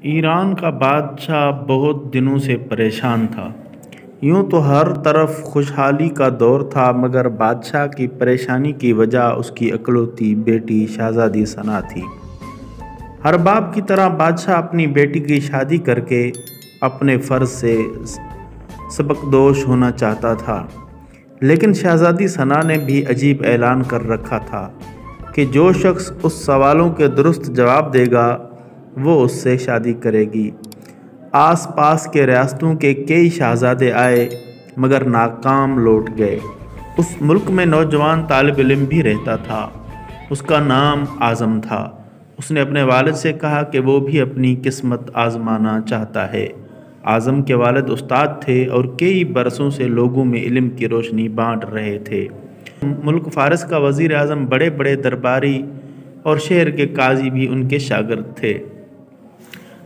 ایران کا بادشاہ بہت دنوں سے پریشان تھا۔ یوں تو ہر طرف خوشحالی کا دور تھا، مگر بادشاہ کی پریشانی کی وجہ اس کی اکلوتی بیٹی شہزادی ثنا تھی۔ ہر باپ کی طرح بادشاہ اپنی بیٹی کی شادی کر کے اپنے فرض سے سبکدوش ہونا چاہتا تھا، لیکن شہزادی ثنا نے بھی عجیب اعلان کر رکھا تھا کہ جو شخص اس سوالوں کے درست جواب دے گا وہ اس سے شادی کرے گی۔ آس پاس کے ریاستوں کے کئی شہزادے آئے مگر ناکام لوٹ گئے۔ اس ملک میں نوجوان طالب علم بھی رہتا تھا، اس کا نام اعظم تھا۔ اس نے اپنے والد سے کہا کہ وہ بھی اپنی قسمت آزمانا چاہتا ہے۔ اعظم کے والد استاد تھے اور کئی برسوں سے لوگوں میں علم کی روشنی بانٹ رہے تھے۔ ملک فارس کا وزیر اعظم، بڑے بڑے درباری اور شہر کے قاضی بھی ان کے شاگرد تھے۔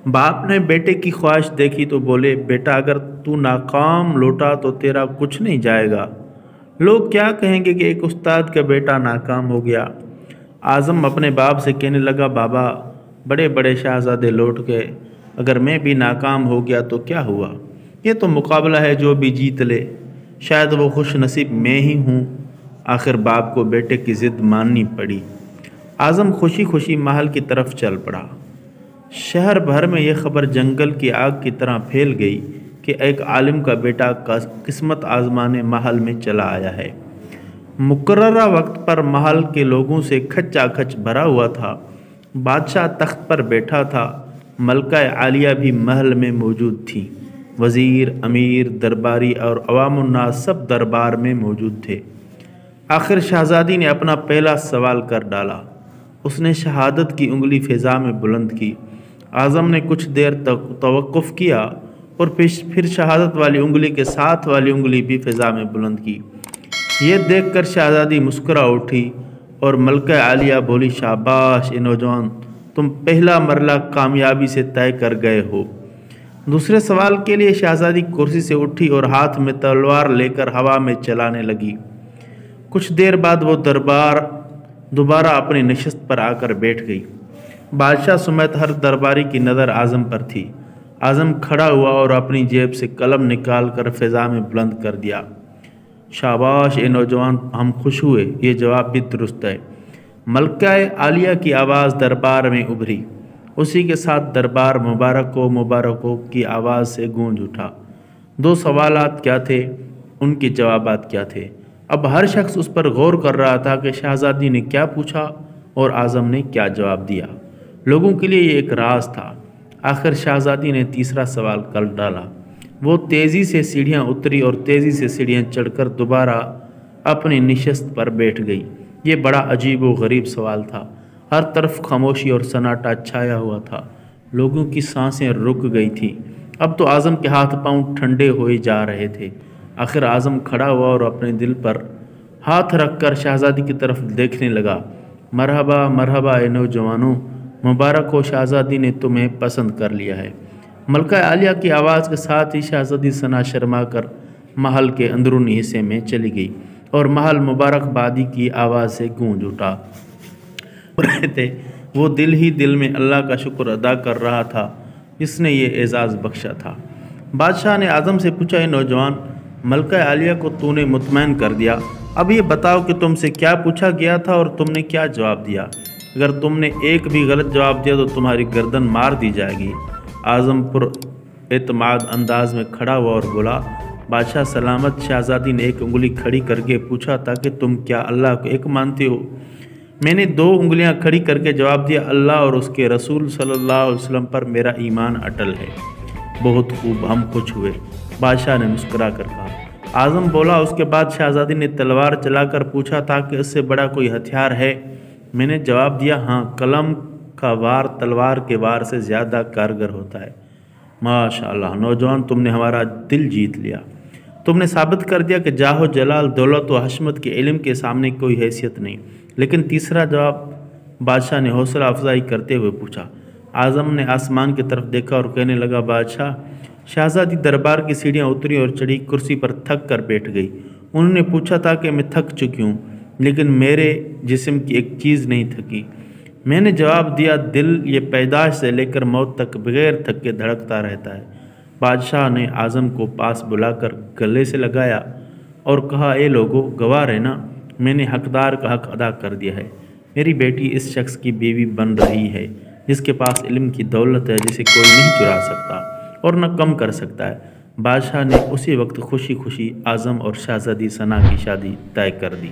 باپ نے بیٹے کی خواہش دیکھی تو بولے، بیٹا اگر تو ناکام لوٹا تو تیرا کچھ نہیں جائے گا۔ لوگ کیا کہیں گے کہ ایک استاد کا بیٹا ناکام ہو گیا۔ اعظم اپنے باپ سے کہنے لگا، بابا بڑے بڑے شہزادے لوٹ گئے، اگر میں بھی ناکام ہو گیا تو کیا ہوا؟ یہ تو مقابلہ ہے، جو بھی جیت لے، شاید وہ خوش نصیب میں ہی ہوں۔ آخر باپ کو بیٹے کی ضد ماننی پڑی۔ اعظم خوشی خوشی محل کی طرف چل پڑا۔ شہر بھر میں یہ خبر جنگل کی آگ کی طرح پھیل گئی کہ ایک عالم کا بیٹا قسمت آزمانے محل میں چلا آیا ہے۔ مقررہ وقت پر محل کے لوگوں سے کھچا کھچ بھرا ہوا تھا۔ بادشاہ تخت پر بیٹھا تھا، ملکہ عالیہ بھی محل میں موجود تھی۔ وزیر، امیر، درباری اور عوام الناس سب دربار میں موجود تھے۔ آخر شہزادی نے اپنا پہلا سوال کر ڈالا۔ اس نے شہادت کی انگلی فضا میں بلند کی۔ اعظم نے کچھ دیر تک توقف کیا اور پھر شہادت والی انگلی کے ساتھ والی انگلی بھی فضا میں بلند کی۔ یہ دیکھ کر شہزادی مسکرا اٹھی اور ملکہ عالیہ بولی، شاباش اے نوجوان، تم پہلا مرحلہ کامیابی سے طے کر گئے ہو۔ دوسرے سوال کے لیے شہزادی کرسی سے اٹھی اور ہاتھ میں تلوار لے کر ہوا میں چلانے لگی۔ کچھ دیر بعد وہ دوبارہ اپنی نشست پر آ کر بیٹھ گئی۔ بادشاہ سمیت ہر درباری کی نظر اعظم پر تھی۔ اعظم کھڑا ہوا اور اپنی جیب سے قلم نکال کر فضا میں بلند کر دیا۔ شاباش اے نوجوان، ہم خوش ہوئے، یہ جواب بھی درست ہے۔ ملکہ عالیہ کی آواز دربار میں ابھری۔ اسی کے ساتھ دربار مبارک ہو کی آواز سے گونج اٹھا۔ دو سوالات کیا تھے، ان کے جوابات کیا تھے؟ اب ہر شخص اس پر غور کر رہا تھا کہ شہزادی نے کیا پوچھا اور اعظم نے کیا جواب دیا۔ لوگوں کے لیے یہ ایک راز تھا۔ آخر شہزادی نے تیسرا سوال کر ڈالا۔ وہ تیزی سے سیڑھیاں اتری اور تیزی سے سیڑھیاں چڑھ کر دوبارہ اپنی نشست پر بیٹھ گئی۔ یہ بڑا عجیب و غریب سوال تھا۔ ہر طرف خاموشی اور سناٹا چھایا ہوا تھا۔ لوگوں کی سانسیں رک گئی تھیں۔ اب تو اعظم کے ہاتھ پاؤں ٹھنڈے ہوئے جا رہے تھے۔ آخر اعظم کھڑا ہوا اور اپنے دل پر ہاتھ رکھ کر شہزادی کی طرف دیکھنے لگا۔ مرحبا مرحبا اے نوجوانوں، مبارک ہو، شہزادی نے تمہیں پسند کر لیا ہے۔ ملکہ عالیہ کی آواز کے ساتھ ہی شہزادی ثنا شرما کر محل کے اندرونی حصے میں چلی گئی اور محل مبارک بادی کی آواز سے گونج اٹھا۔ وہ دل ہی دل میں اللہ کا شکر ادا کر رہا تھا جس نے یہ اعزاز بخشا تھا۔ بادشاہ نے اعظم سے پوچھا، اے نوجوان، ملکہ عالیہ کو تو نے مطمئن کر دیا، اب یہ بتاؤ کہ تم سے کیا پوچھا گیا تھا اور تم نے کیا جواب دیا؟ اگر تم نے ایک بھی غلط جواب دیا تو تمہاری گردن مار دی جائے گی۔ اعظم پر اعتماد انداز میں کھڑا ہوا اور بولا، بادشاہ سلامت۔ شہزادی نے ایک انگلی کھڑی کر کے پوچھا تھا کہ تم کیا اللہ کو ایک مانتے ہو؟ میں نے دو انگلیاں کھڑی کر کے جواب دیا، اللہ اور اس کے رسول صلی اللہ علیہ وسلم پر میرا ایمان اٹل ہے۔ بہت خوب، ہم خوش ہوئے، بادشاہ نے مسکرا کر کہا۔ اعظم بولا، اس کے بعد شہزادی نے تلوار چلا کر پوچھا تھا کہ اس سے بڑا کوئی ہتھیار ہے؟ میں نے جواب دیا، ہاں، قلم کا وار تلوار کے وار سے زیادہ کارگر ہوتا ہے۔ ماشاءاللہ نوجوان، تم نے ہمارا دل جیت لیا۔ تم نے ثابت کر دیا کہ جاہ و جلال، دولت و حشمت کے علم کے سامنے کوئی حیثیت نہیں۔ لیکن تیسرا جواب؟ بادشاہ نے حوصلہ افزائی کرتے ہوئے پوچھا۔ اعظم نے آسمان کی طرف دیکھا اور کہنے لگا، بادشاہ، شہزادی دربار کی سیڑھیاں اتری اور چڑھی کرسی پر تھک کر بیٹھ گئی۔ انہوں نے پوچھا تھا کہ میں تھک چکی ہوں، لیکن میرے جسم کی ایک چیز نہیں تھکی، میں نے جواب دیا، دل یہ پیدائش سے لے کر موت تک بغیر تھک کے دھڑکتا رہتا ہے۔ بادشاہ نے اعظم کو پاس بلا کر گلے سے لگایا اور کہا، اے لوگو، گواہ رہنا، میں نے حقدار کا حق ادا کر دیا ہے۔ میری بیٹی اس شخص کی بیوی بن رہی ہے جس کے پاس علم کی دولت ہے، جسے کوئی نہیں چرا سکتا اور نہ کم کر سکتا ہے۔ بادشاہ نے اسی وقت خوشی خوشی اعظم اور شہزادی ثنا کی شادی طے کر دی۔